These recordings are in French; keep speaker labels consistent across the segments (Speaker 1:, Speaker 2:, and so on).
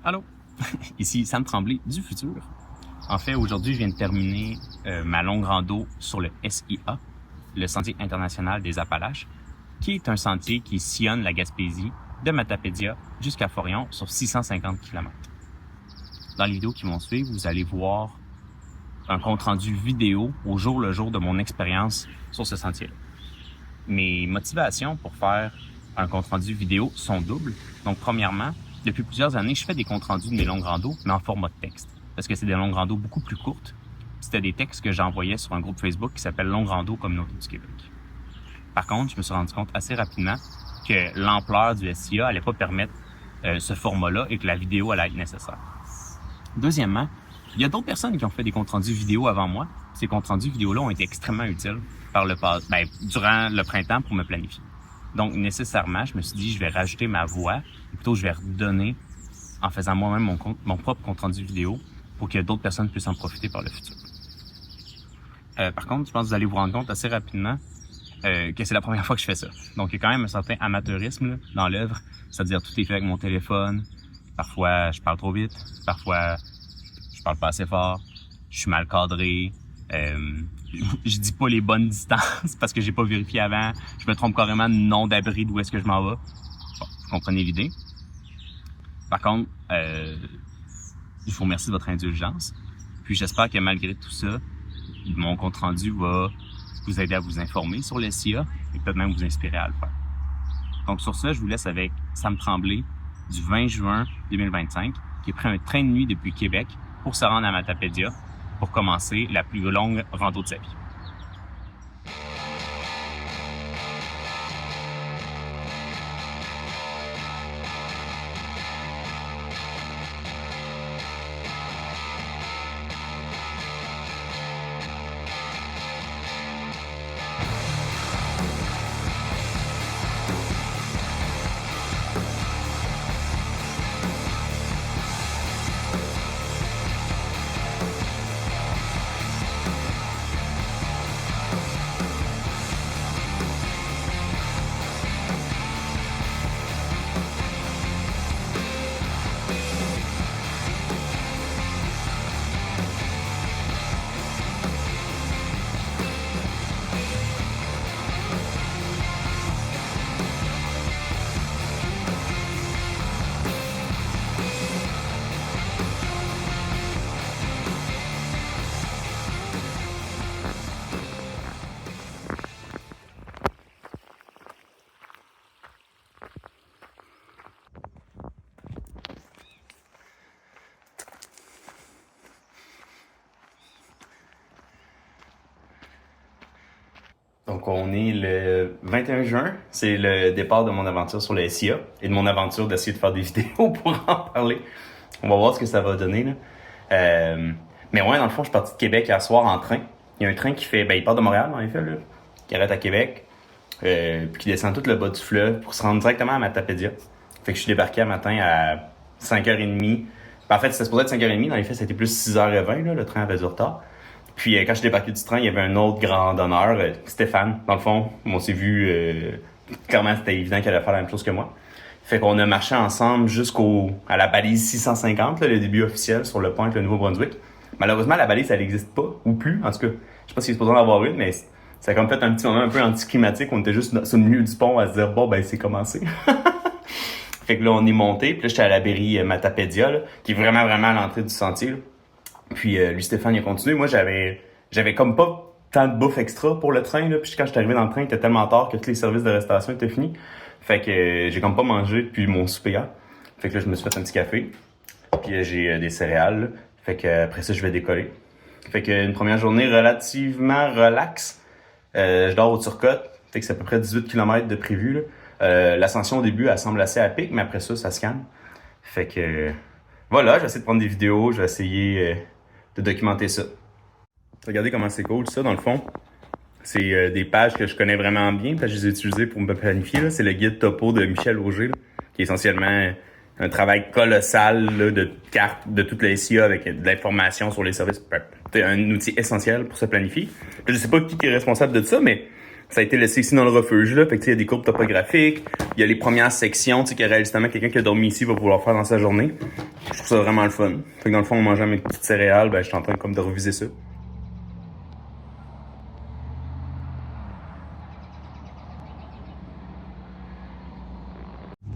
Speaker 1: Allô, ici Sam Tremblay du futur. En fait, aujourd'hui, je viens de terminer ma longue rando sur le SIA, le Sentier international des Appalaches, qui est un sentier qui sillonne la Gaspésie de Matapédia jusqu'à Forillon sur 650 km. Dans les vidéos qui vont suivre, vous allez voir un compte-rendu vidéo au jour le jour de mon expérience sur ce sentier-là. Mes motivations pour faire un compte-rendu vidéo sont doubles. Donc, premièrement, depuis plusieurs années, je fais des comptes rendus de mes longues randos, mais en format de texte. Parce que c'est des longues randos beaucoup plus courtes. C'était des textes que j'envoyais sur un groupe Facebook qui s'appelle Longue Rando Communauté du Québec. Par contre, je me suis rendu compte assez rapidement que l'ampleur du SIA allait pas permettre ce format-là et que la vidéo allait être nécessaire. Deuxièmement, il y a d'autres personnes qui ont fait des comptes rendus vidéo avant moi. Ces comptes rendus vidéo-là ont été extrêmement utiles durant le printemps pour me planifier. Donc, nécessairement, je me suis dit, je vais rajouter ma voix, ou plutôt je vais redonner en faisant moi-même mon propre compte-rendu vidéo pour que d'autres personnes puissent en profiter par le futur. Par contre, je pense que vous allez vous rendre compte assez rapidement que c'est la première fois que je fais ça. Donc, il y a quand même un certain amateurisme là, dans l'œuvre, c'est-à-dire tout est fait avec mon téléphone. Parfois, je parle trop vite. Parfois, je parle pas assez fort. Je suis mal cadré. Je dis pas les bonnes distances parce que j'ai pas vérifié avant. Je me trompe carrément de nom d'abri d'où est-ce que je m'en vais. Bon, vous comprenez l'idée. Par contre, je vous remercie de votre indulgence. Puis j'espère que malgré tout ça, mon compte rendu va vous aider à vous informer sur le SIA et peut-être même vous inspirer à le faire. Donc sur ça, je vous laisse avec Sam Tremblay du 20 juin 2025 qui a pris un train de nuit depuis Québec pour se rendre à Matapédia pour commencer la plus longue rando de sa vie. Donc, on est le 21 juin. C'est le départ de mon aventure sur le SIA et de mon aventure d'essayer de faire des vidéos pour en parler. On va voir ce que ça va donner, là. Mais ouais, dans le fond, je suis parti de Québec hier soir en train. Il y a un train qui fait, il part de Montréal, en effet, là, qui arrête à Québec, puis qui descend tout le bas du fleuve pour se rendre directement à Matapédia. Fait que je suis débarqué un matin à 5h30. En fait, c'était supposé être 5h30. Dans les faits, c'était plus 6h20, là, le train avait du retard. Puis quand je suis débarqué du train, il y avait un autre grand donneur, Stéphane. Dans le fond, on s'est vu, clairement c'était évident qu'elle allait faire la même chose que moi. Fait qu'on a marché ensemble à la balise 650, là, le début officiel sur le pont avec le Nouveau-Brunswick. Malheureusement, la balise, elle n'existe pas, ou plus, en tout cas. Je sais pas s'il est supposé en avoir une, mais ça a comme fait un petit moment un peu anticlimatique. On était juste sur le milieu du pont à se dire, bon, c'est commencé. Fait que là, on est monté, puis là, j'étais à la Berry Matapédia, là, qui est vraiment, vraiment à l'entrée du sentier, là. Puis lui, Stéphane, il a continué. Moi, j'avais comme pas tant de bouffe extra pour le train, là. Puis quand j'étais arrivé dans le train, il était tellement tard que tous les services de restauration étaient finis. Fait que j'ai comme pas mangé depuis mon souper hier. Fait que là, je me suis fait un petit café. Puis j'ai des céréales, là. Fait que après ça, je vais décoller. Fait que une première journée relativement relax. Je dors au Turcotte. Fait que c'est à peu près 18 km de prévu, là. L'ascension au début, elle semble assez à pic, mais après ça, ça se calme. Fait que voilà, je vais essayer de prendre des vidéos, je vais essayer de documenter ça. Regardez comment c'est cool, ça, dans le fond. C'est des pages que je connais vraiment bien, parce que je les ai utilisées pour me planifier, là. C'est le guide topo de Michel Auger, là, qui est essentiellement un travail colossal là, de cartes de toute la SIA avec de l'information sur les services. C'est un outil essentiel pour se planifier. Je sais pas qui est responsable de ça, mais Ça a été laissé ici dans le refuge, là. Fait que, il y a des courbes topographiques. Il y a les premières sections, que réalistement, quelqu'un qui a dormi ici va pouvoir faire dans sa journée. Je trouve ça vraiment le fun. Fait que dans le fond, en mangeant mes petites céréales, ben, je suis en train comme de reviser ça.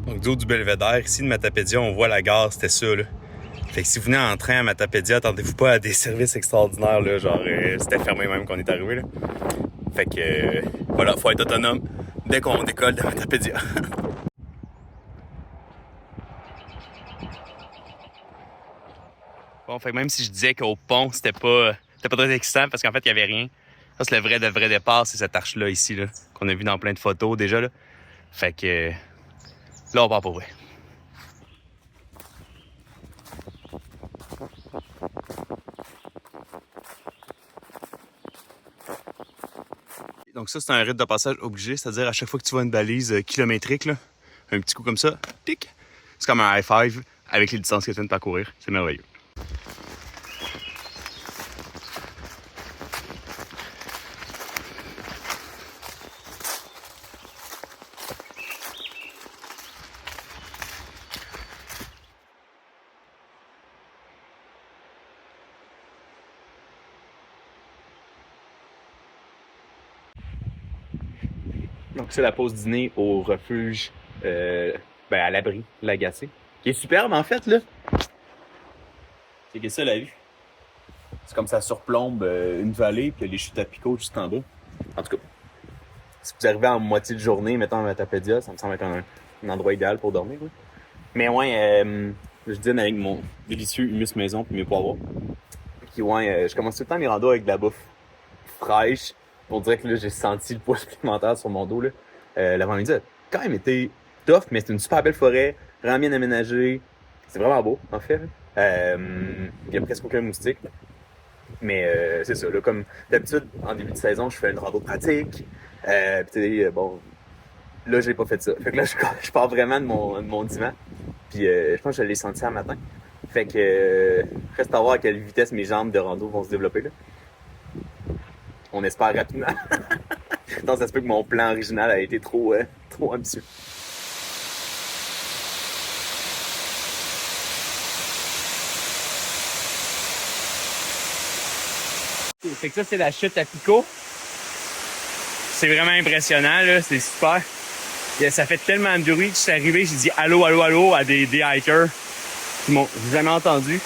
Speaker 1: Donc, du haut du belvédère, ici de Matapédia, on voit la gare, c'était ça, là. Fait que si vous venez en train à Matapédia, attendez-vous pas à des services extraordinaires, là. Genre, c'était fermé même quand on est arrivé, là. Fait que, voilà, faut être autonome dès qu'on décolle de Matapédia. Bon, fait que même si je disais qu'au pont, c'était pas très excitant parce qu'en fait, il y avait rien. Ça, c'est le vrai départ, c'est cette arche-là, ici, là, qu'on a vu dans plein de photos déjà, là. Fait que, là, on part pour vrai. Donc ça, c'est un rite de passage obligé, c'est-à-dire à chaque fois que tu vois une balise kilométrique, là, un petit coup comme ça, tic, c'est comme un high five avec les distances que tu viens de parcourir. C'est merveilleux. Donc c'est la pause dîner au refuge, à l'abri Lagacé, qui est superbe en fait, là. C'est que ça la vue. C'est comme ça surplombe une vallée, puis il y a les chutes à picots juste en bas. En tout cas, si vous arrivez en moitié de journée, mettons à Matapédia, ça me semble être un endroit idéal pour dormir. Oui. Mais ouais, je dîne avec mon délicieux humus maison puis mes poivrons. Puis ouais, je commence tout le temps mes randos avec de la bouffe fraîche. On dirait que là, j'ai senti le poids supplémentaire sur mon dos, là. L'avant-midi a quand même été tough, mais c'est une super belle forêt, vraiment bien aménagée. C'est vraiment beau, en fait. Il y a presque aucun moustique. Mais c'est ça, là, comme d'habitude, en début de saison, je fais une rando pratique. Bon, là, j'ai pas fait ça. Fait que là, je pars vraiment de mon divan. Puis je pense que je l'ai senti un matin. Fait que reste à voir à quelle vitesse mes jambes de rando vont se développer, là. On espère rapidement. Donc, ça se peut que mon plan original a été trop ambitieux. Fait que ça, c'est la chute à Pico. C'est vraiment impressionnant, là. C'est super. Ça fait tellement de bruit que je suis arrivé, j'ai dit allô, allô, allô à des hikers qui m'ont jamais entendu.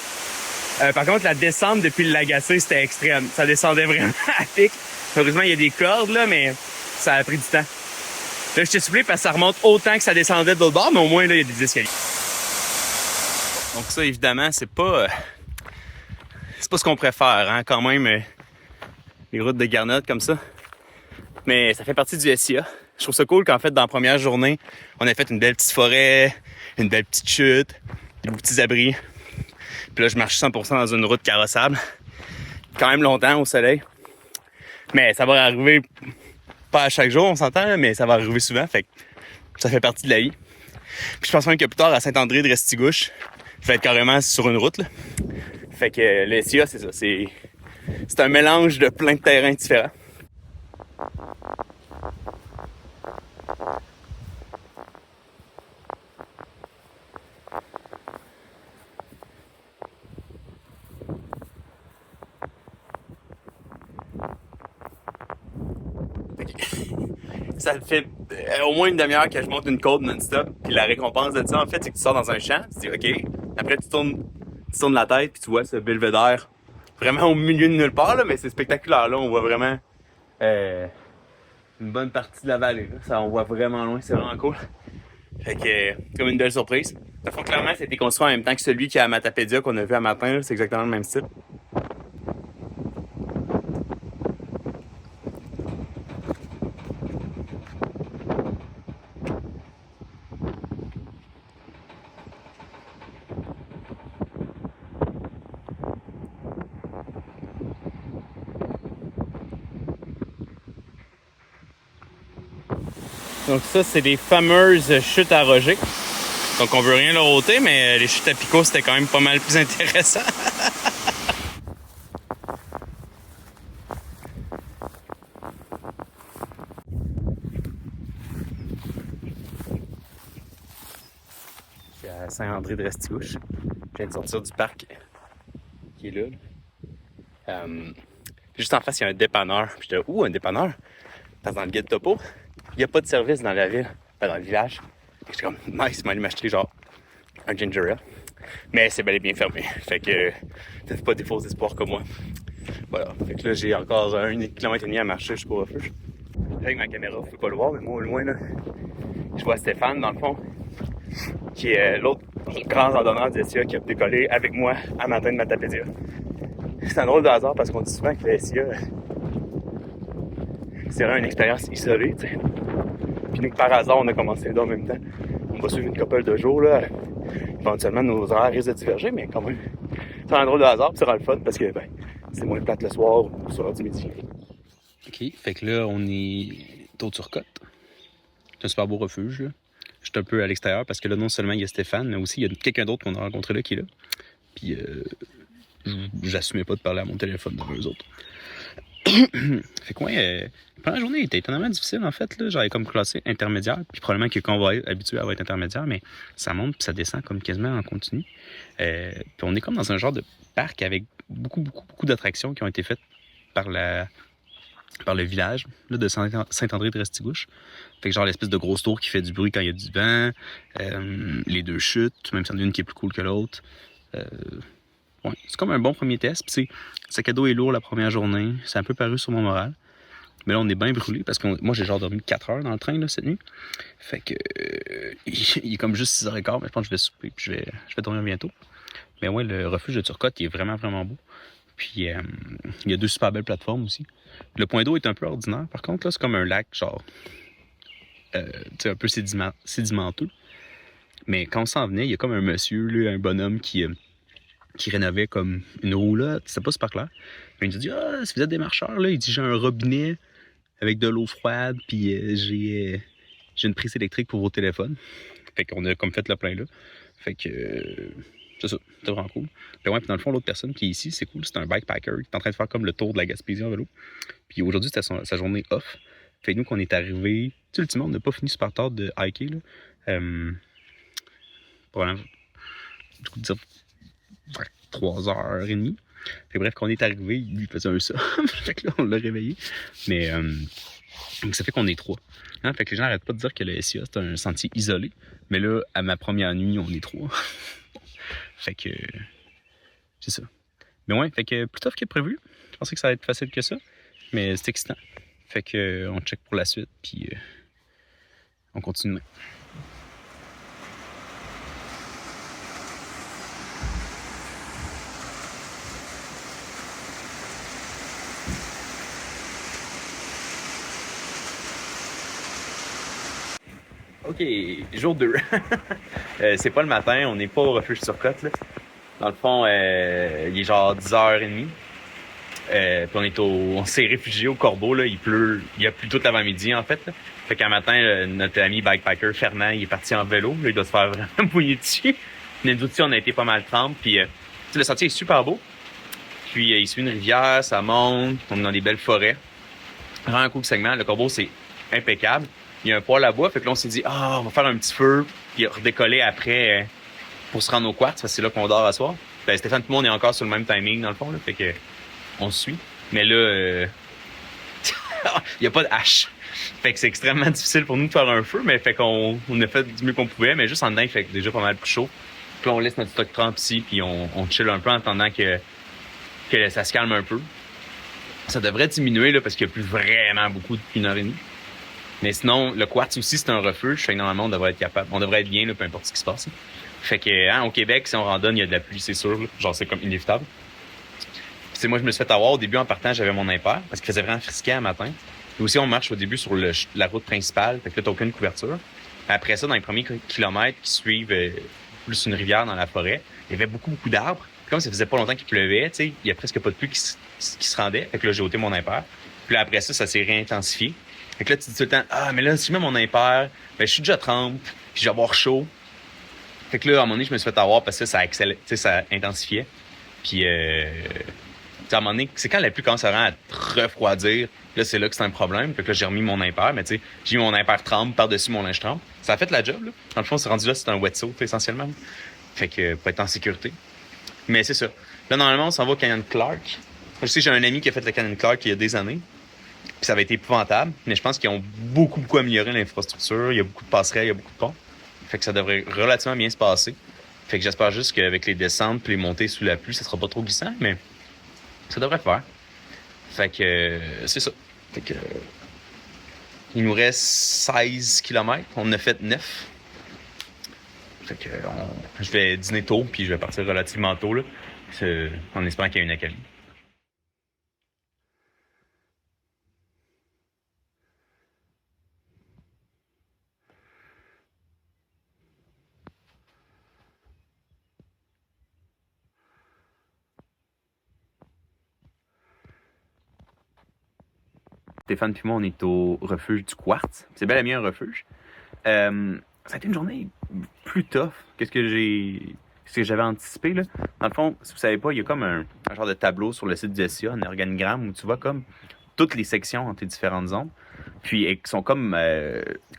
Speaker 1: Par contre, la descente depuis le Lagacé, c'était extrême. Ça descendait vraiment à pic. Heureusement, il y a des cordes, là, mais ça a pris du temps. Là, je t'ai soufflé parce que ça remonte autant que ça descendait de l'autre bord, mais au moins, là, il y a des escaliers. Donc ça, évidemment, c'est pas ce qu'on préfère, hein, quand même, les routes de garnottes comme ça. Mais ça fait partie du SIA. Je trouve ça cool qu'en fait, dans la première journée, on a fait une belle petite forêt, une belle petite chute, des petits abris. Puis là, je marche 100% dans une route carrossable. Quand même longtemps au soleil. Mais ça va arriver pas à chaque jour, on s'entend, là, mais ça va arriver souvent. Fait que ça fait partie de la vie. Puis je pense même que plus tard, à Saint-André de Restigouche, je vais être carrément sur une route, là. Fait que le SIA, c'est ça. C'est un mélange de plein de terrains différents. Ça fait au moins une demi-heure que je monte une côte non-stop. Puis la récompense de ça, en fait, c'est que tu sors dans un champ, tu dis OK. Après, tu tournes la tête, puis tu vois ce belvédère vraiment au milieu de nulle part, là, mais c'est spectaculaire. Là, on voit vraiment une bonne partie de la vallée. Là. Ça, on voit vraiment loin, c'est vraiment cool. Fait que, comme une belle surprise. De toute clairement, ça a été construit en même temps que celui qui est à Matapédia qu'on a vu à matin. Là. C'est exactement le même style. Donc ça, c'est des fameuses chutes à Roger. Donc on veut rien leur ôter, mais les chutes à Pico, c'était quand même pas mal plus intéressant. Saint-André-de-Restigouche. Je viens de sortir du parc qui est là. Juste en face, il y a un dépanneur. Puis j'étais un dépanneur? Parce que dans le guide topo, il n'y a pas de service dans la ville, dans le village. J'étais comme, nice, m'aller m'acheter genre un ginger ale. Mais c'est bel et bien fermé. Fait que ne fais pas des faux espoirs comme moi. Voilà. Fait que là, j'ai encore 1,5 km à marcher jusqu'au refuge. Avec ma caméra, vous pouvez pas le voir, mais moi, au loin, là, je vois Stéphane, dans le fond, qui est l'autre grand randonneur du SIA qui a décollé avec moi à matin de Matapédia. C'est un drôle de hasard parce qu'on dit souvent que le SIA, c'est vraiment une expérience isolée, tu sais. Puis nous, par hasard, on a commencé là en même temps. On va suivre une couple de jours, là. Éventuellement, nos horaires risquent de diverger, mais quand même, c'est un drôle de hasard, puis c'est vraiment le fun parce que, c'est moins plate le soir ou sur l'heure du midi. OK, fait que là, on est au Turcotte. C'est un super beau refuge, là. Je suis un peu à l'extérieur parce que là, non seulement il y a Stéphane, mais aussi il y a quelqu'un d'autre qu'on a rencontré là qui est là. Puis, j'assumais pas de parler à mon téléphone devant eux autres. Fait que la première journée était étonnamment difficile en fait. Là. J'avais comme classé intermédiaire, puis probablement que quand on va être habitué à être intermédiaire, mais ça monte puis ça descend comme quasiment en continu. Puis on est comme dans un genre de parc avec beaucoup d'attractions qui ont été faites par le village là, de Saint-André-de-Restigouche. Fait que genre l'espèce de grosse tour qui fait du bruit quand il y a du vent, les deux chutes, même si il y en a une qui est plus cool que l'autre. Ouais, c'est comme un bon premier test. Puis le sac à dos est lourd la première journée. C'est un peu paru sur mon moral. Mais là, on est bien brûlé parce que moi, j'ai genre dormi 4 heures dans le train là, cette nuit. Fait que il est comme juste 6h15, mais je pense que je vais souper puis je vais dormir bientôt. Mais ouais, le refuge de Turcotte, il est vraiment beau. Puis il y a 2 super belles plateformes aussi. Le point d'eau est un peu ordinaire. Par contre, là, c'est comme un lac genre un peu sédimenteux. Mais quand on s'en venait, il y a comme un monsieur, là, un bonhomme qui rénovait comme une roulotte, c'est pas super clair. Mais il nous dit, si vous êtes des marcheurs, là, il dit, j'ai un robinet avec de l'eau froide, puis j'ai une prise électrique pour vos téléphones. Fait qu'on a comme fait le plein là. Fait que c'est ça, c'était vraiment cool. Puis ouais, puis dans le fond, l'autre personne qui est ici, c'est cool, c'est un bikepacker qui est en train de faire comme le tour de la Gaspésie en vélo. Puis aujourd'hui, c'était sa journée off. Fait que nous, qu'on est arrivés, tu sais, ultimement, on n'a pas fini super tard de hiker, là. Probablement, du coup, 3h30. Fait bref, quand on est arrivé, il faisait un ça. Fait que là, on l'a réveillé. Mais ça fait qu'on est 3. Hein? Fait que les gens n'arrêtent pas de dire que le SIA, c'est un sentier isolé. Mais là, à ma première nuit, on est 3. Fait que c'est ça. Mais ouais, fait que plus tough que prévu. Je pensais que ça allait être facile que ça. Mais c'est excitant. Fait que on check pour la suite. Puis on continue demain. OK, jour 2. C'est pas le matin, on n'est pas au refuge Turcotte, là. Dans le fond, il est genre 10h30. Puis on s'est réfugié au Corbeau, là. Il pleut, il a plu toute l'avant-midi, en fait, là. Fait qu'un matin, notre ami bikepacker, Fernand, il est parti en vélo. Là, il doit se faire vraiment mouiller dessus. Nous aussi, on a été pas mal trempes. Puis le sentier est super beau. Puis il suit une rivière, ça monte. On est dans des belles forêts. Vraiment un cool segment. Le Corbeau, c'est impeccable. Il y a un poêle à bois, fait que là, on s'est dit, on va faire un petit feu, puis redécoller après pour se rendre au quartz, parce que c'est là qu'on dort à soir. Ben, Stéphane, tout le monde est encore sur le même timing, dans le fond, là, fait que on se suit. Mais là, il n'y a pas de hache. Fait que c'est extrêmement difficile pour nous de faire un feu, mais fait qu'on a fait du mieux qu'on pouvait, mais juste en dedans, il fait déjà pas mal plus chaud. Puis là, on laisse notre stock trempe ici, puis on chill un peu en attendant que ça se calme un peu. Ça devrait diminuer, là, parce qu'il n'y a plus vraiment beaucoup depuis 1h30. Mais sinon, le quartz aussi, c'est un refuge. Fait que normalement, on devrait être capable. On devrait être bien, là, peu importe ce qui se passe. Fait que, au Québec, si on randonne, il y a de la pluie, c'est sûr. Là. Genre, c'est comme inévitable. Puis, moi, je me suis fait avoir. Au début, en partant, j'avais mon impair parce qu'il faisait vraiment frisquet à matin. Et aussi, on marche au début sur la route principale. Fait que là, t'as aucune couverture. Après ça, dans les premiers kilomètres qui suivent plus une rivière dans la forêt, il y avait beaucoup d'arbres. Puis comme ça faisait pas longtemps qu'il pleuvait, tu sais, il y a presque pas de pluie qui se rendait. Fait que là, j'ai ôté mon impair. Puis là, après ça s'est réintensifié. Fait que là, tu dis tout le temps, mais là, si je mets mon impair, ben, je suis déjà trempe, puis je vais avoir chaud. Fait que là, à un moment donné, je me suis fait avoir parce que ça intensifiait. Puis à un moment donné, c'est quand la pluie commence vraiment à te refroidir, là, c'est là que c'est un problème. Fait que là, j'ai remis mon impair, mais tu sais, j'ai mis mon impair trempe par-dessus mon linge trempe. Ça a fait la job, là. Dans le fond, c'est rendu là, c'est un wetsuit, essentiellement. Fait que, pour être en sécurité. Mais c'est ça. Là, normalement, on s'en va au Canyon Clark. Je sais, j'ai un ami qui a fait le Canyon Clark il y a des années. Puis ça avait été épouvantable. Mais je pense qu'ils ont beaucoup amélioré l'infrastructure. Il y a beaucoup de passerelles, il y a beaucoup de ponts. Fait que ça devrait relativement bien se passer. Fait que j'espère juste qu'avec les descentes et les montées sous la pluie, ça sera pas trop glissant, mais ça devrait faire. Fait que c'est ça. Fait que il nous reste 16 km. On en a fait 9. Fait que je vais dîner tôt, puis je vais partir relativement tôt, là, en espérant qu'il y ait une accalmie. Stéphane puis moi, on est au refuge du Quartz. C'est bel et bien un refuge. Ça a été une journée plus tough que ce que j'avais anticipé, là. Dans le fond, si vous savez pas, il y a comme un genre de tableau sur le site du SIA, un organigramme où tu vois comme toutes les sections entre les différentes zones. Puis elles sont comme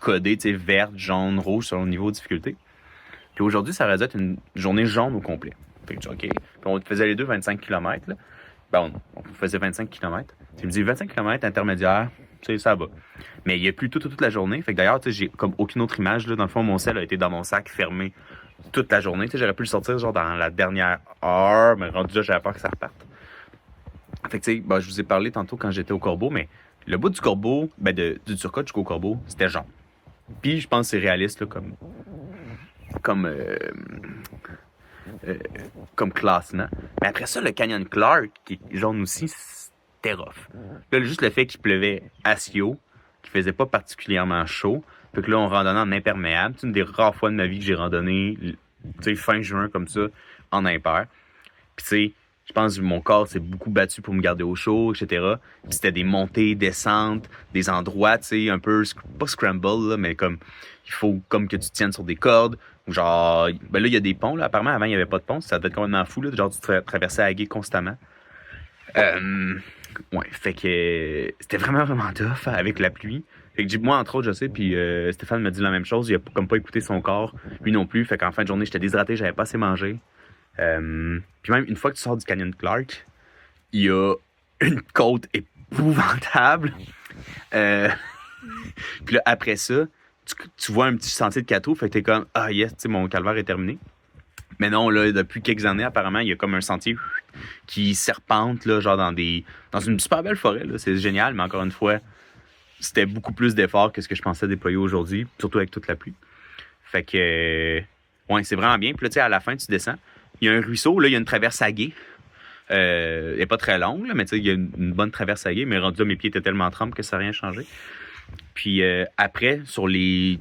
Speaker 1: codées, tu sais, verte, jaune, rouge selon le niveau de difficulté. Puis aujourd'hui, ça aurait dû être une journée jaune au complet. Fait que je dis, OK. Puis on faisait les deux 25 km, là. Ben, on faisait 25 km. Tu me dis 25 km intermédiaire, tu sais, ça va. Mais il y a plu toute la journée. Fait que d'ailleurs, tu sais, j'ai comme aucune autre image, là. Dans le fond, mon sel a été dans mon sac fermé toute la journée. Tu sais, j'aurais pu le sortir genre dans la dernière heure, mais rendu là, j'avais peur que ça reparte. Fait que, tu sais, ben, je vous ai parlé tantôt quand j'étais au Corbeau, mais le bout du Corbeau, ben, du Turcotte jusqu'au Corbeau, c'était jaune. Puis, je pense que c'est réaliste, là, comme classement. Mais après ça, le Canyon Clark, qui est jaune aussi, c'était rough. Là, juste le fait qu'il pleuvait assez haut, qu'il faisait pas particulièrement chaud, fait que là, on randonnait en imperméable. C'est une des rares fois de ma vie que j'ai randonné, tu sais, fin juin comme ça, en impair. Puis tu sais, je pense que mon corps s'est beaucoup battu pour me garder au chaud, etc. Puis c'était des montées, descentes, des endroits, tu sais, un peu, pas scramble, là, mais comme, il faut comme que tu tiennes sur des cordes. Ou genre, ben là, il y a des ponts, là. Apparemment, avant, il n'y avait pas de pont. Ça devait être complètement fou, là. Genre, tu traversais la gué constamment. Ouais, fait que c'était vraiment tough avec la pluie. Fait que moi, entre autres, je sais, puis Stéphane m'a dit la même chose. Il a comme pas écouté son corps, lui non plus. Fait qu'en fin de journée, j'étais déshydraté, j'avais pas assez mangé. Puis même, une fois que tu sors du Canyon Clark, il y a une côte épouvantable. Puis là, après ça, tu vois un petit sentier de cateau, fait que t'es comme, ah yes, tu sais, mon calvaire est terminé. Mais non, là, depuis quelques années, apparemment, il y a comme un sentier qui serpente, là, genre dans une super belle forêt, là. C'est génial, mais encore une fois, c'était beaucoup plus d'efforts que ce que je pensais déployer aujourd'hui, surtout avec toute la pluie. Fait que, ouais, c'est vraiment bien. Puis là, tu sais, à la fin, tu descends. Il y a un ruisseau, là, il y a une traverse à gué. Elle n'est pas très longue, là, mais tu sais, il y a une bonne traverse à gué, mais rendu là, mes pieds étaient tellement trempés que ça n'a rien changé. Puis après, sur les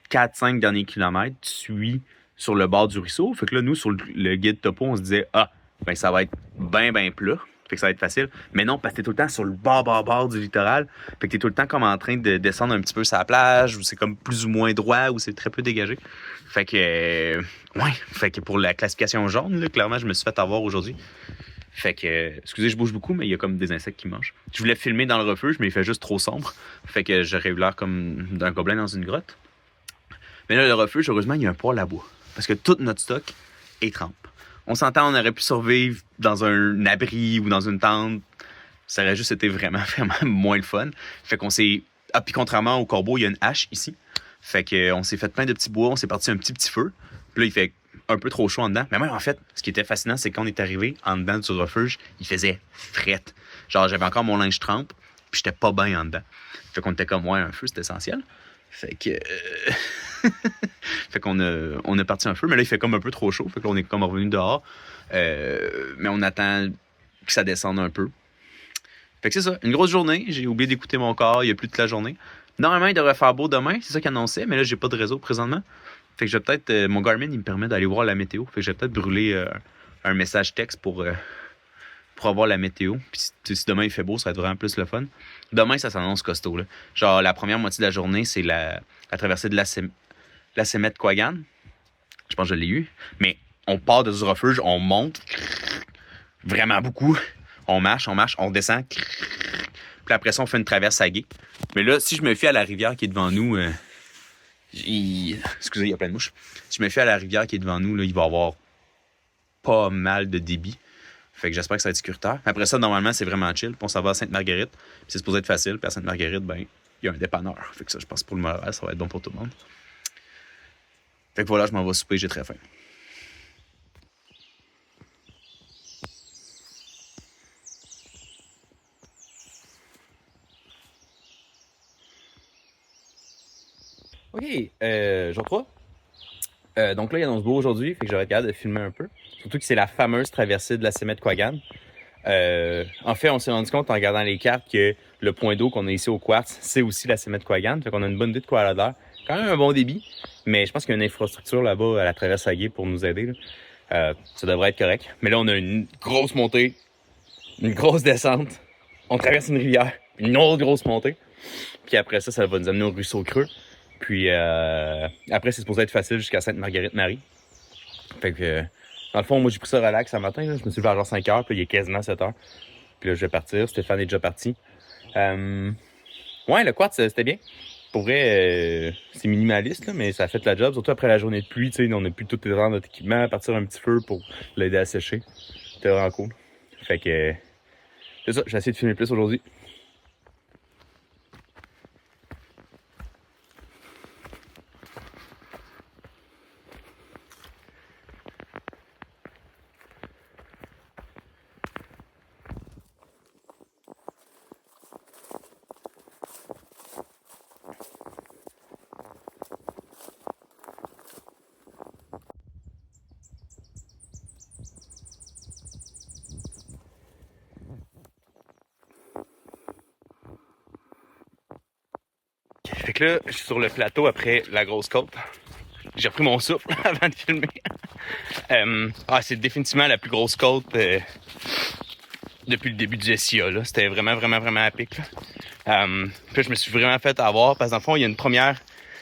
Speaker 1: 4-5 derniers kilomètres, tu suis sur le bord du ruisseau. Fait que là, nous, sur le guide topo, on se disait, ah, ben ça va être bien plat. Fait que ça va être facile. Mais non, parce que t'es tout le temps sur le bord du littoral. Fait que t'es tout le temps comme en train de descendre un petit peu sur la plage, où c'est comme plus ou moins droit, où c'est très peu dégagé. Fait que, ouais. Fait que pour la classification jaune, là, clairement, je me suis fait avoir aujourd'hui. Fait que, excusez, je bouge beaucoup, mais il y a comme des insectes qui mangent. Je voulais filmer dans le refuge, mais il fait juste trop sombre. Fait que j'aurais eu l'air comme d'un gobelin dans une grotte. Mais là, le refuge, heureusement, il y a un poêle à bois. Parce que tout notre stock est trempe. On s'entend, on aurait pu survivre dans un abri ou dans une tente. Ça aurait juste été vraiment moins le fun. Fait qu'on s'est... Ah, puis contrairement au corbeau, il y a une hache ici. Fait qu'on s'est fait plein de petits bois, on s'est parti un petit feu. Puis là, il fait un peu trop chaud en dedans. Mais même, en fait, ce qui était fascinant, c'est quand on est arrivé en dedans du refuge, il faisait frette. Genre, j'avais encore mon linge trempe, puis j'étais pas bien en dedans. Fait qu'on était comme, ouais, un feu, c'est essentiel. Fait que... fait qu'on a parti un feu, mais là, il fait comme un peu trop chaud. Fait que là, on est comme revenu dehors. Mais on attend que ça descende un peu. Fait que c'est ça, une grosse journée. J'ai oublié d'écouter mon corps, il y a plus toute la journée. Normalement, il devrait faire beau demain, c'est ça qu'il annonçait, mais là, j'ai pas de réseau présentement. Fait que je vais peut-être... mon Garmin, il me permet d'aller voir la météo. Fait que je vais peut-être brûler un message texte pour avoir la météo. Puis si demain il fait beau, ça va être vraiment plus le fun. Demain, ça s'annonce costaud, là. Genre, la première moitié de la journée, c'est la traversée de la Sémette-Quagan. Je pense que je l'ai eu. Mais on part de ce refuge, on monte vraiment beaucoup. On marche, on descend. Puis après ça, on fait une traverse à gué. Mais là, si je me fie à la rivière qui est devant nous, excusez, il y a plein de mouches. Si je me fie à la rivière qui est devant nous, là, il va y avoir pas mal de débit. Fait que j'espère que ça va être sécuritaire. Après ça, normalement, c'est vraiment chill. Puis on s'en va à Sainte-Marguerite. Puis c'est supposé être facile. Puis à Sainte-Marguerite, ben, il y a un dépanneur. Fait que ça, je pense pour le moral, ça va être bon pour tout le monde. Fait que voilà, je m'en vais souper, j'ai très faim. OK, jour 3. Donc là, il annonce beau aujourd'hui, fait que j'aurais capable de filmer un peu. Surtout que c'est la fameuse traversée de la Sémette-Quaggan. En fait, on s'est rendu compte en regardant les cartes que le point d'eau qu'on a ici au Quartz, c'est aussi la Sémette-Quaggan. Fait qu'on a une bonne idée de quoi elle a l'air. Quand même un bon débit, mais je pense qu'il y a une infrastructure là-bas à la traverse à gué pour nous aider. Ça devrait être correct. Mais là, on a une grosse montée, une grosse descente. On traverse une rivière, une autre grosse montée. Puis après ça, ça va nous amener au ruisseau creux. Puis après, c'est supposé être facile jusqu'à Sainte-Marguerite-Marie. Fait que, dans le fond, moi, j'ai pris ça relax ce matin. Là. Je me suis levé à genre 5 heures, puis il est quasiment 7 heures. Puis là, je vais partir. Stéphane est déjà parti. Ouais, le quad, c'était bien. Pour vrai, c'est minimaliste, là, mais ça a fait la job. Surtout après la journée de pluie, tu sais, on a pu tout étendre notre équipement, partir un petit feu pour l'aider à sécher. C'était vraiment cool. Fait que, c'est ça, j'ai essayé de filmer plus aujourd'hui. Fait que là, je suis sur le plateau après la grosse côte. J'ai repris mon souffle avant de filmer. C'est définitivement la plus grosse côte depuis le début du SIA. Là. C'était vraiment, vraiment, vraiment à pic. Puis là, je me suis vraiment fait avoir parce que dans le fond, il y a une première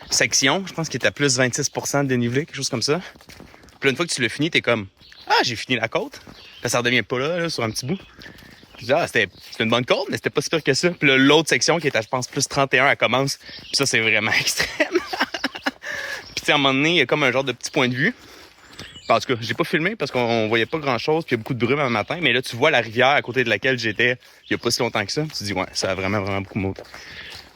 Speaker 1: section, je pense qu'il est à plus 26% de dénivelé, quelque chose comme ça. Puis là, une fois que tu l'as fini, t'es comme « Ah, j'ai fini la côte! » Là, ça redevient pas là, sur un petit bout. Puis là, c'était une bonne côte, mais c'était pas si pire que ça. Puis là, l'autre section qui est à, je pense, plus 31, elle commence. Puis ça, c'est vraiment extrême. Puis tu sais, à un moment donné, il y a comme un genre de petit point de vue. En tout cas, j'ai pas filmé parce qu'on voyait pas grand-chose, puis il y a beaucoup de brume un matin. Mais là, tu vois la rivière à côté de laquelle j'étais il y a pas si longtemps que ça. Tu te dis, ouais, ça a vraiment, vraiment beaucoup monté.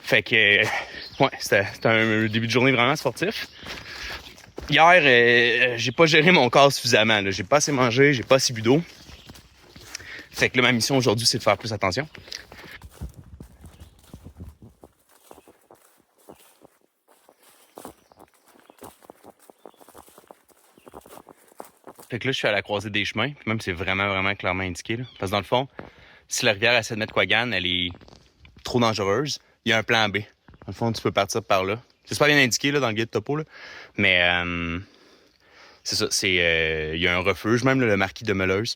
Speaker 1: Fait que, ouais, c'était un début de journée vraiment sportif. Hier, j'ai pas géré mon corps suffisamment. Là. J'ai pas assez mangé, j'ai pas assez bu d'eau. Fait que là, ma mission aujourd'hui, c'est de faire plus attention. Fait que là, je suis à la croisée des chemins. Puis même, c'est vraiment, vraiment clairement indiqué. Là. Parce que dans le fond, si la rivière à Sémette-Quaggan, elle est trop dangereuse, il y a un plan B. Dans le fond, tu peux partir par là. C'est pas bien indiqué là, dans le guide topo, là. Mais c'est ça. Il y a un refuge, même là, le Marquis de Meuleuse.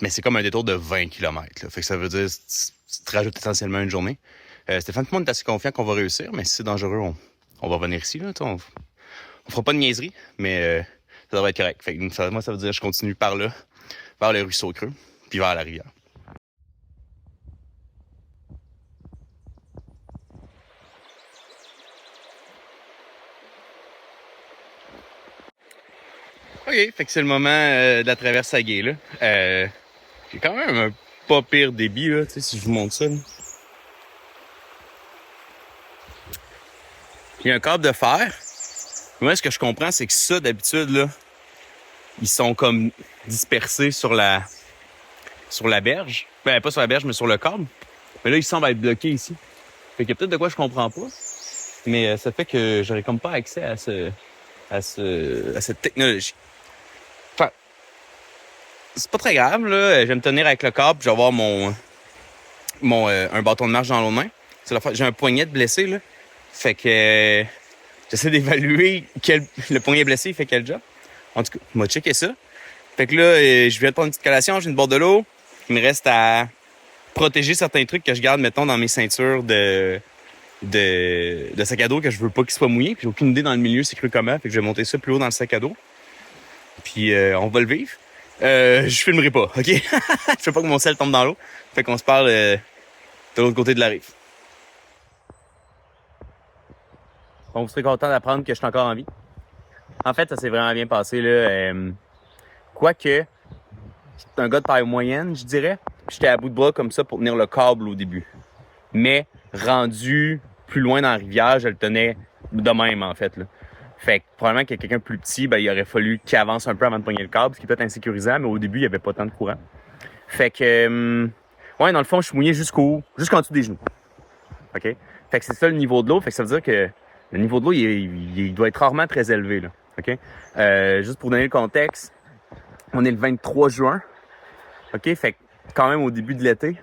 Speaker 1: Mais c'est comme un détour de 20 km. Là. Fait que ça veut dire que tu te rajoutes essentiellement une journée. Stéphane, tout le monde est assez confiant qu'on va réussir, mais si c'est dangereux, on va venir ici. Là, on fera pas de niaiserie, mais ça devrait être correct. Fait que, moi, ça veut dire que je continue par là, vers le ruisseau creux, puis vers la rivière. OK, fait que c'est le moment de la traverse à gué, là. J'ai quand même un pas pire débit, là, tu sais, si je vous montre ça, là. Il y a un câble de fer. Moi, ce que je comprends, c'est que ça, d'habitude, là, ils sont comme dispersés sur la berge. Ben, pas sur la berge, mais sur le câble. Mais là, ils semblent être bloqués ici. Fait qu'il y a peut-être de quoi je comprends pas. Mais ça fait que j'aurais comme pas accès à cette technologie. Enfin, c'est pas très grave, là. Je vais me tenir avec le câble, je vais avoir un bâton de marche dans l'autre main. J'ai un poignet de blessé, là. Fait que j'essaie d'évaluer le poignet blessé fait quel job. En tout cas, on va checker ça. Fait que là, je viens de prendre une petite collation, j'ai une borde de l'eau. Il me reste à protéger certains trucs que je garde, mettons, dans mes ceintures de sac à dos que je veux pas qu'il soit mouillé. Puis j'ai aucune idée dans le milieu c'est cru comment. Fait que je vais monter ça plus haut dans le sac à dos. Puis on va le vivre. Je filmerai pas, OK? Je veux pas que mon sel tombe dans l'eau. Fait qu'on se parle de l'autre côté de la rive. Bon, vous serez content d'apprendre que je suis encore en vie. En fait, ça s'est vraiment bien passé, là. Quoique, c'est un gars de taille moyenne, je dirais. J'étais à bout de bras comme ça pour tenir le câble au début. Mais rendu plus loin dans la rivière, je le tenais de même, en fait, là. Fait que probablement que quelqu'un plus petit, ben, il aurait fallu qu'il avance un peu avant de pogner le câble, ce qui peut être insécurisant, mais au début, il n'y avait pas tant de courant. Fait que, ouais, dans le fond, je suis mouillé jusqu'en dessous des genoux. OK? Fait que c'est ça le niveau de l'eau. Fait que ça veut dire que le niveau de l'eau, il doit être rarement très élevé, là. OK? Juste pour donner le contexte, on est le 23 juin. OK? Fait que quand même au début de l'été,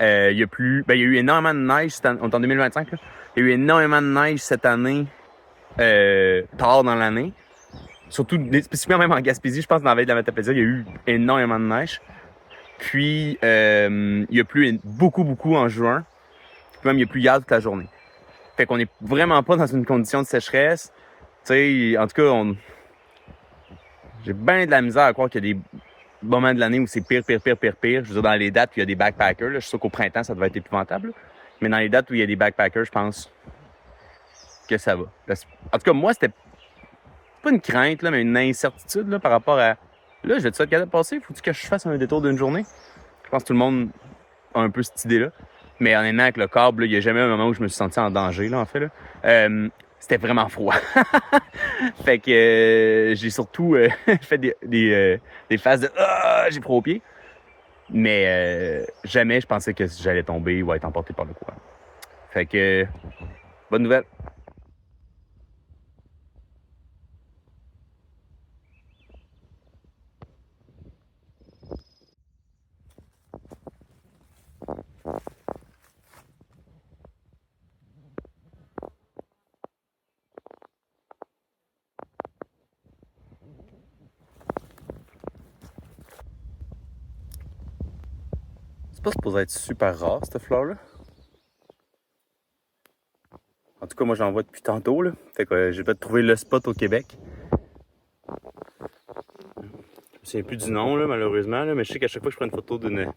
Speaker 1: il y a eu énormément de neige. On est en 2025, là. Il y a eu énormément de neige cette année, tard dans l'année. Surtout, spécifiquement même en Gaspésie, je pense, dans la vallée de la Matapédia, il y a eu énormément de neige. Puis, il y a plu beaucoup, beaucoup en juin. Puis même, il y a plu hier toute la journée. Fait qu'on est vraiment pas dans une condition de sécheresse. Tu sais, en tout cas, j'ai bien de la misère à croire qu'il y a des moments de l'année où c'est pire. Je veux dire, dans les dates où il y a des backpackers, là, je suis sûr qu'au printemps, ça devait être épouvantable. Là. Mais dans les dates où il y a des backpackers, je pense que ça va. En tout cas, moi, c'était pas une crainte, là, mais une incertitude là, par rapport à... Là, je vais-tu être capable de passer? Faut-tu que je fasse un détour d'une journée? Je pense que tout le monde a un peu cette idée-là. Mais honnêtement, avec le câble, il n'y a jamais un moment où je me suis senti en danger, là, en fait. Là. C'était vraiment froid. Fait que j'ai surtout fait des phases de « Ah! » J'ai pris au pied. Mais jamais je pensais que j'allais tomber ou être emporté par le courant. Fait que, bonne nouvelle. C'est pas supposé être super rare, cette fleur-là. En tout cas, moi, j'en vois depuis tantôt, là. Fait que j'ai peut-être trouvé le spot au Québec. Je me souviens plus du nom, là, malheureusement, là, mais je sais qu'à chaque fois que je prends une photo d'une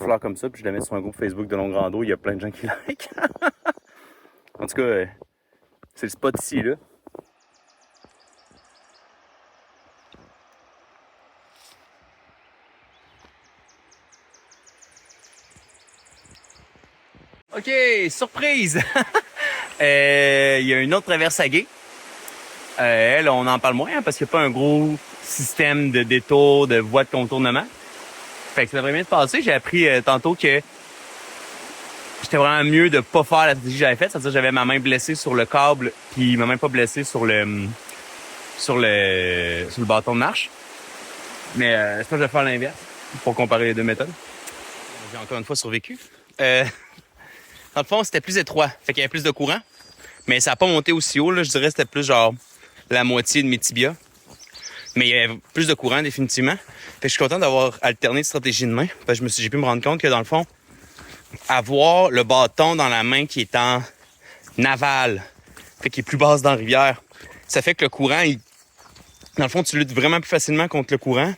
Speaker 1: fleur comme ça, puis je la mets sur un groupe Facebook de Long Rando, il y a plein de gens qui like. En tout cas, c'est le spot ici, là. OK, surprise! Il y a une autre traverse à gué. Elle, on en parle moins hein, parce qu'il n'y a pas un gros système de détour, de voie de contournement. Fait que ça devrait bien se passer. J'ai appris tantôt que j'étais vraiment mieux de pas faire la stratégie que j'avais faite. C'est-à-dire que j'avais ma main blessée sur le câble puis ma main pas blessée sur le bâton de marche. Mais je pense que je vais faire l'inverse pour comparer les deux méthodes. J'ai encore une fois survécu. Dans le fond, c'était plus étroit. Fait qu'il y avait plus de courant. Mais ça n'a pas monté aussi haut. Là. Je dirais que c'était plus genre la moitié de mes tibias. Mais il y avait plus de courant, définitivement. Fait que je suis content d'avoir alterné de stratégie de main. Parce que j'ai pu me rendre compte que, dans le fond, avoir le bâton dans la main qui est en aval, fait qu'il est plus basse dans la rivière, ça fait que le courant, dans le fond, tu luttes vraiment plus facilement contre le courant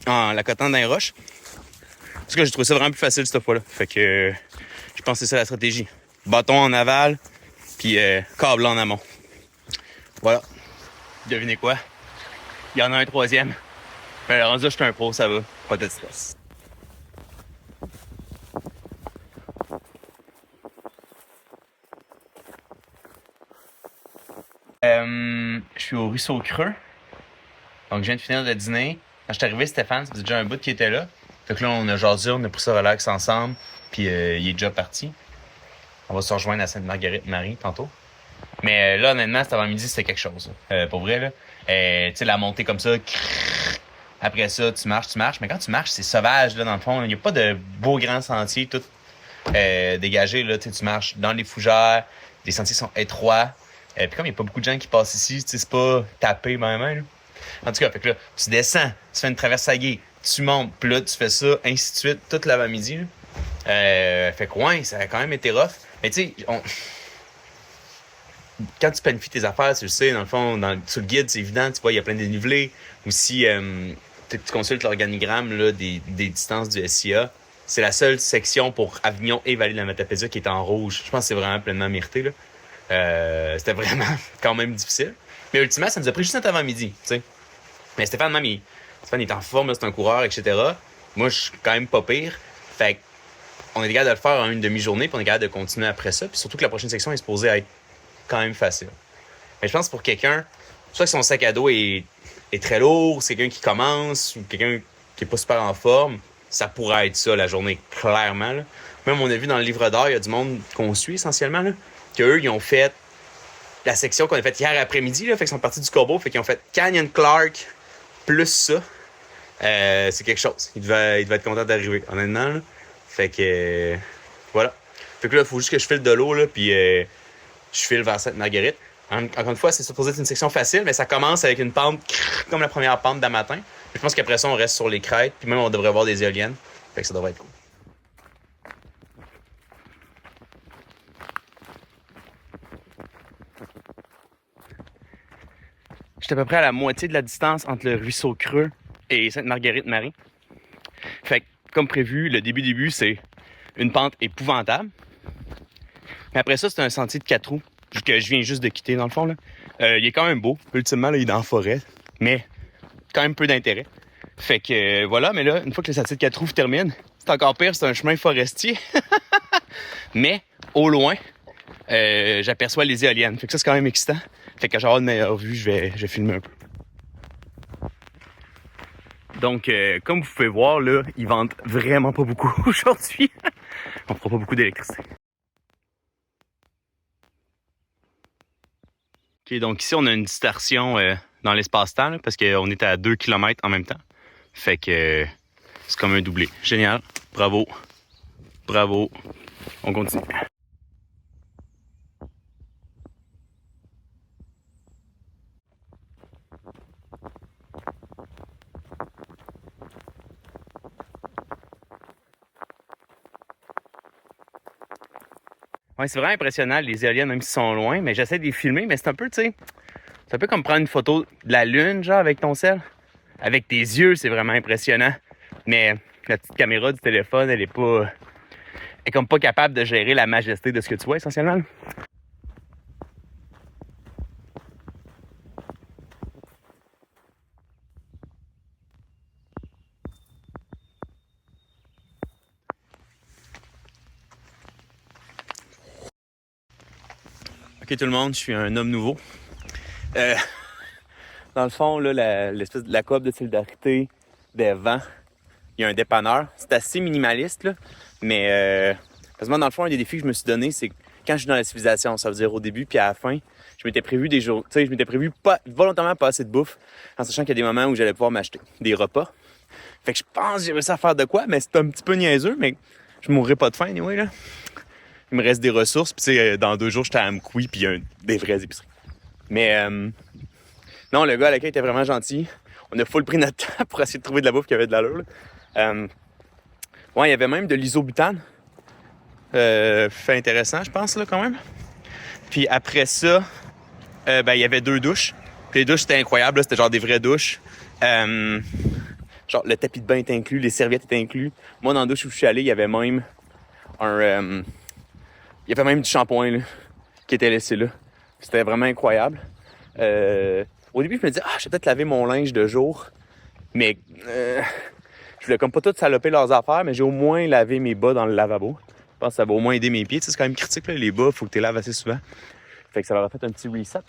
Speaker 1: en l'accotant dans les roches. En tout cas, j'ai trouvé ça vraiment plus facile cette fois-là. Fait que je pense que c'est ça la stratégie. Bâton en aval, puis câble en amont. Voilà. Devinez quoi? Il y en a un troisième. Ben, rendu là, je suis un pro, ça va. Pas de stress. Je suis au Ruisseau Creux. Donc, je viens de finir le dîner. Quand je suis arrivé, Stéphane, ça faisait déjà un bout qui était là. Fait que là, on a jasé, on a pris ça relax ensemble. Puis, il est déjà parti. On va se rejoindre à Sainte-Marguerite-Marie tantôt. Mais là, honnêtement, cet avant-midi, c'était quelque chose. Pour vrai, là. Tu sais, la montée comme ça. Après ça, tu marches. Mais quand tu marches, c'est sauvage, là, dans le fond. Il n'y a pas de beaux grands sentiers, tout dégagés, là. Tu marches dans les fougères. Les sentiers sont étroits. Puis comme il n'y a pas beaucoup de gens qui passent ici, c'est pas tapé, même. Là. En tout cas, fait que là, tu descends, tu fais une traverse à gué, tu montes, puis là, tu fais ça, ainsi de suite, toute l'avant-midi. Fait que ouais, ça a quand même été rough. Mais tu sais, quand tu planifies tes affaires, tu le sais, dans le fond, sur le guide, c'est évident, tu vois, il y a plein de dénivelés. Aussi, tu consultes l'organigramme là, des distances du SIA, c'est la seule section pour Avignon et Vallée de la Matapédia qui est en rouge. Je pense que c'est vraiment pleinement mérité, là. C'était vraiment quand même difficile. Mais ultimement, ça nous a pris juste avant midi, tu sais. Mais Stéphane est en forme, là, c'est un coureur, etc. Moi, je suis quand même pas pire. Fait on est capable de le faire en une demi-journée, puis on est capable de continuer après ça. Puis surtout que la prochaine section est supposée être quand même facile. Mais je pense que pour quelqu'un, soit que son sac à dos est très lourd, c'est quelqu'un qui commence, ou quelqu'un qui est pas super en forme, ça pourrait être ça, la journée, clairement. Là. Même, on a vu dans le livre d'or, il y a du monde qu'on suit essentiellement, là, qu'eux, ils ont fait la section qu'on a faite hier après-midi, là, fait qu'ils sont partis du Corbeau, fait qu'ils ont fait Canyon Clark plus ça. C'est quelque chose. Il devait être content d'arriver, honnêtement. Là. Fait que, voilà. Fait que là, il faut juste que je file de l'eau, là, puis je file vers Sainte-Marguerite. Encore une fois, c'est supposé être une section facile, mais ça commence avec une pente comme la première pente d'un matin. Je pense qu'après ça, on reste sur les crêtes, puis même on devrait voir des éoliennes. Fait que ça devrait être cool. J'étais à peu près à la moitié de la distance entre le ruisseau Creux et Sainte-Marguerite-Marie. Fait que, comme prévu, le début, c'est une pente épouvantable. Mais après ça, c'est un sentier de 4 roues que je viens juste de quitter, dans le fond. Là. Il est quand même beau. Ultimement, là, il est dans la forêt. Mais quand même peu d'intérêt. Fait que voilà, mais là, une fois que le sentier de 4 roues termine, c'est encore pire, c'est un chemin forestier. Mais, au loin, j'aperçois les éoliennes. Fait que ça, c'est quand même excitant. Fait que quand j'aurai une meilleure vue, je vais filmer un peu. Donc, comme vous pouvez voir, là, ils vendent vraiment pas beaucoup aujourd'hui. On fera pas beaucoup d'électricité. OK, donc ici, on a une distorsion dans l'espace-temps, là, parce qu'on est à 2 km en même temps. Fait que c'est comme un doublé. Génial. Bravo. Bravo. On continue. Ouais, c'est vraiment impressionnant, les éoliennes, même s'ils sont loin, mais j'essaie de les filmer, mais c'est un peu, tu sais, c'est un peu comme prendre une photo de la lune, genre, avec ton cell. Avec tes yeux, c'est vraiment impressionnant. Mais la petite caméra du téléphone, elle est comme pas capable de gérer la majesté de ce que tu vois, essentiellement. Ok tout le monde, je suis un homme nouveau. Dans le fond, là, l'espèce de la coop de solidarité des vents, il y a un dépanneur. C'est assez minimaliste, là, mais parce que moi, dans le fond, un des défis que je me suis donné, c'est quand je suis dans la civilisation, ça veut dire au début puis à la fin, je m'étais prévu des jours, tu sais, je m'étais prévu volontairement pas assez de bouffe, en sachant qu'il y a des moments où j'allais pouvoir m'acheter des repas. Fait que je pense que j'ai réussi à faire de quoi, mais c'est un petit peu niaiseux, mais je mourrai pas de faim, anyway, là. Il me reste des ressources, puis tu sais, dans 2 jours, j'étais à Amkoui, puis il y a des vraies épiceries. Mais non, le gars à l'accueil était vraiment gentil. On a full pris notre temps pour essayer de trouver de la bouffe qui avait de l'allure. Ouais, il y avait même de l'isobutane. Fait intéressant, je pense, là, quand même. Puis après ça, il y avait 2 douches. Puis les douches, c'était incroyable, là, c'était genre des vraies douches. Genre, le tapis de bain était inclus, les serviettes étaient inclus. Moi, dans la douche où je suis allé, il y avait même il y avait même du shampoing là, qui était laissé là. C'était vraiment incroyable. Au début, je me disais, je vais peut-être laver mon linge de jour. Mais je voulais comme pas tout saloper leurs affaires, mais j'ai au moins lavé mes bas dans le lavabo. Je pense que ça va au moins aider mes pieds. Tu sais, c'est quand même critique, là, les bas, il faut que tu les laves assez souvent. Fait que ça leur a fait un petit reset.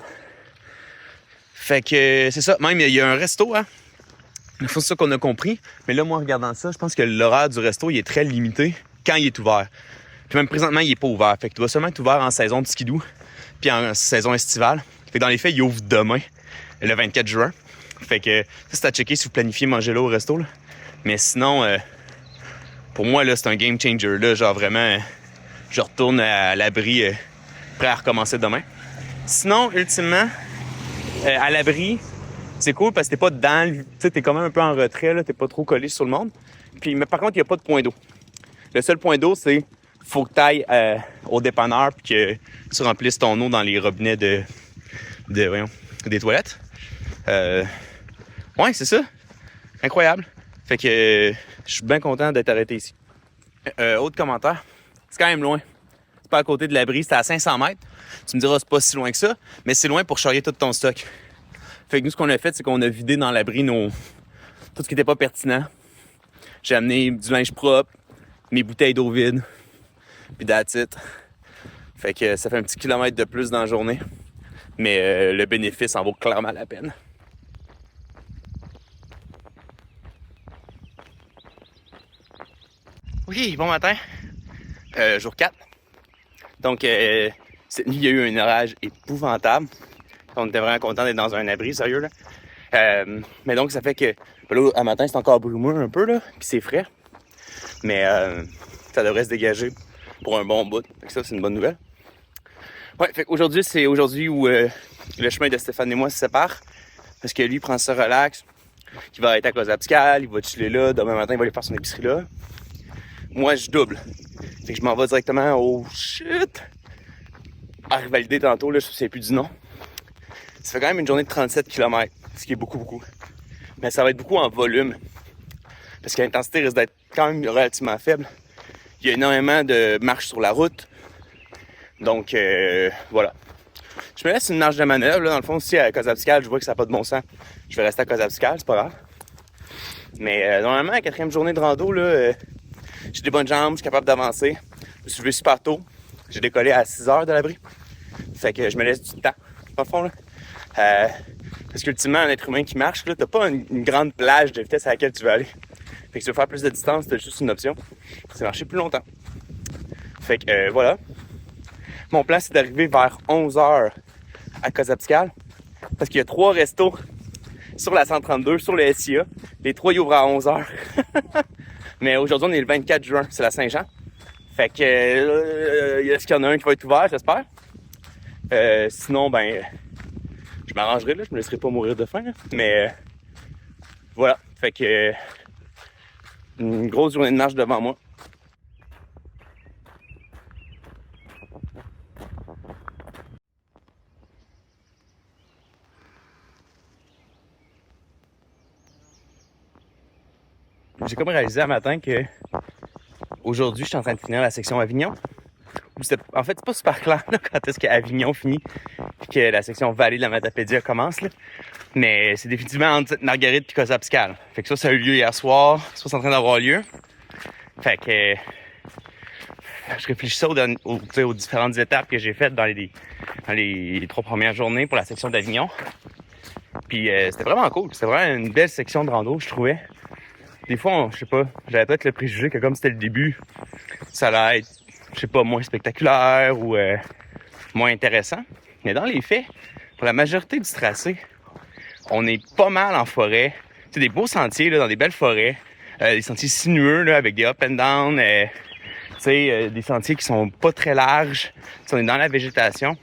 Speaker 1: Fait que c'est ça. Même, il y a un resto, hein. C'est ça qu'on a compris. Mais là, moi, en regardant ça, je pense que l'horaire du resto, il est très limité quand il est ouvert. Puis même présentement, il est pas ouvert. Fait que tu dois seulement être ouvert en saison de skidoo puis en saison estivale. Fait que dans les faits, il ouvre demain, le 24 juin. Fait que ça, c'est à checker si vous planifiez manger là au resto. Là. Mais sinon, pour moi, là, c'est un game changer. Là, genre vraiment, je retourne à l'abri, prêt à recommencer demain. Sinon, ultimement, à l'abri, c'est cool parce que t'es pas dans le... Tu sais, t'es quand même un peu en retrait, là, t'es pas trop collé sur le monde. Puis, mais par contre, il n'y a pas de point d'eau. Le seul point d'eau, c'est faut que tu ailles au dépanneur puis que tu remplisses ton eau dans les robinets des toilettes. Ouais, c'est ça.
Speaker 2: Incroyable. Fait que je suis bien content d'être arrêté ici. Autre commentaire, c'est quand même loin. C'est pas à côté de l'abri, c'est à 500 mètres. Tu me diras, c'est pas si loin que ça, mais c'est loin pour charrier tout ton stock. Fait que nous, ce qu'on a fait, c'est qu'on a vidé dans l'abri tout ce qui était pas pertinent. J'ai amené du linge propre, mes bouteilles d'eau vide, puis that's it. Fait que ça fait un petit kilomètre de plus dans la journée. Mais le bénéfice en vaut clairement la peine. Oui, bon matin. Jour 4. Donc, cette nuit, il y a eu un orage épouvantable. On était vraiment contents d'être dans un abri, sérieux, là. Mais donc, ça fait que là, à matin, c'est encore brumeux un peu, là, puis c'est frais. Mais ça devrait se dégager pour un bon bout. Fait que ça, c'est une bonne nouvelle. Ouais, fait qu'aujourd'hui, c'est aujourd'hui où le chemin de Stéphane et moi se sépare. Parce que lui, il prend ça relax. Il va être à Cozapscal, il va chiller là. Demain matin, il va aller faire son épicerie là. Moi, je double. Fait que je m'en vais directement au shit. À revalider tantôt, là, je sais plus du nom. Ça fait quand même une journée de 37 km, ce qui est beaucoup. Mais ça va être beaucoup en volume. Parce que l'intensité risque d'être quand même relativement faible. Il y a énormément de marches sur la route. Donc, voilà. Je me laisse une marge de manœuvre. Là. Dans le fond, si à Cozapscal, je vois que ça n'a pas de bon sens, je vais rester à Cozapscal, c'est pas grave. Mais normalement, la 4e journée de rando, là, j'ai des bonnes jambes, je suis capable d'avancer. Je me suis levé super tôt. J'ai décollé à 6 heures de l'abri. Fait que je me laisse du temps, dans le fond. Là. Parce qu'ultimement, un être humain qui marche, là, t'as pas une grande plage de vitesse à laquelle tu veux aller. Fait que si tu veux faire plus de distance, t'as juste une option. C'est marcher plus longtemps. Fait que voilà. Mon plan, c'est d'arriver vers 11h à Cozapscal. Parce qu'il y a 3 restos sur la 132, sur le SIA. Les 3, ils ouvrent à 11h. Mais aujourd'hui, on est le 24 juin, c'est la Saint-Jean. Fait que, est-ce qu'il y en a un qui va être ouvert, j'espère? Sinon, ben, je m'arrangerai, là, je me laisserai pas mourir de faim, là. Mais, voilà. Fait que, une grosse journée de marche devant moi. J'ai comme réalisé un matin que aujourd'hui, je suis en train de finir la section Avignon. En fait, c'est pas super clair là, quand est-ce qu'Avignon finit et que la section Vallée de la Matapédia commence. Là. Mais c'est définitivement entre Sainte-Marguerite et Cozapscal. Fait que ça a eu lieu hier soir. Ça, c'est en train d'avoir lieu. Fait que je réfléchissais aux différentes étapes que j'ai faites dans les 3 premières journées pour la section d'Avignon. Puis c'était vraiment cool. C'était vraiment une belle section de rando, je trouvais. Des fois, je sais pas, j'avais peut-être le préjugé que comme c'était le début, ça allait être, je sais pas, moins spectaculaire ou moins intéressant. Mais dans les faits, pour la majorité du tracé, on est pas mal en forêt. C'est des beaux sentiers là, dans des belles forêts. Des sentiers sinueux là, avec des up and down. Des sentiers qui sont pas très larges. T'sais, on est dans la végétation.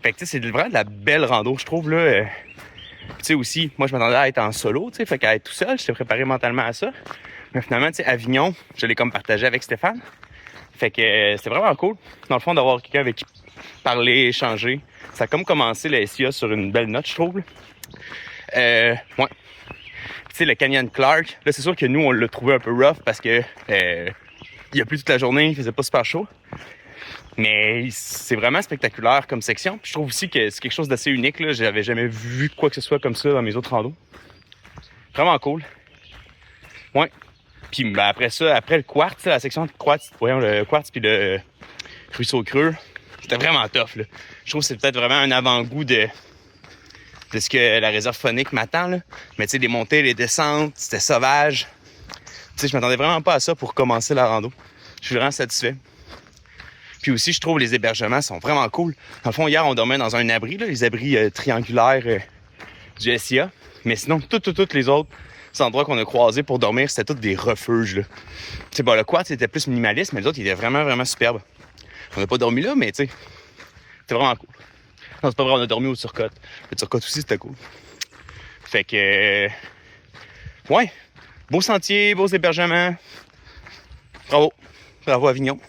Speaker 2: Fait que c'est vraiment de la belle rando, je trouve. Là. Tu sais aussi, moi je m'attendais à être en solo, tu sais, fait qu'à être tout seul, j'étais préparé mentalement à ça. Mais finalement, tu sais, Avignon, je l'ai comme partagé avec Stéphane. Fait que c'était vraiment cool, dans le fond, d'avoir quelqu'un avec qui parler, échanger. Ça a comme commencé le SIA sur une belle note, je trouve. Ouais. Tu sais, le Canyon Clark, là, c'est sûr que nous, on l'a trouvé un peu rough parce que il a plu toute la journée, il faisait pas super chaud. Mais c'est vraiment spectaculaire comme section. Puis je trouve aussi que c'est quelque chose d'assez unique. Là. J'avais jamais vu quoi que ce soit comme ça dans mes autres randos. Vraiment cool. Ouais. Puis ben, après ça, après le quartz, la section de quartz, le quartz puis le ruisseau creux, c'était vraiment tough. Là. Je trouve que c'est peut-être vraiment un avant-goût de ce que la réserve faunique m'attend. Là. Mais tu sais, les montées, les descentes, c'était sauvage. Tu sais, je m'attendais vraiment pas à ça pour commencer la rando. Je suis vraiment satisfait. Puis aussi, je trouve les hébergements sont vraiment cool. En fond, hier, on dormait dans un abri, là, les abris triangulaires du SIA. Mais sinon, tous les autres endroits qu'on a croisés pour dormir, c'était tous des refuges. Là. T'sais, bon, le quad, c'était plus minimaliste, mais les autres, ils étaient vraiment, vraiment superbes. On n'a pas dormi là, mais tu sais, c'était vraiment cool. Non, c'est pas vrai, on a dormi au Turcotte. Le Turcotte aussi, c'était cool. Fait que... ouais, beaux sentiers, beaux hébergements. Bravo. Bravo Avignon.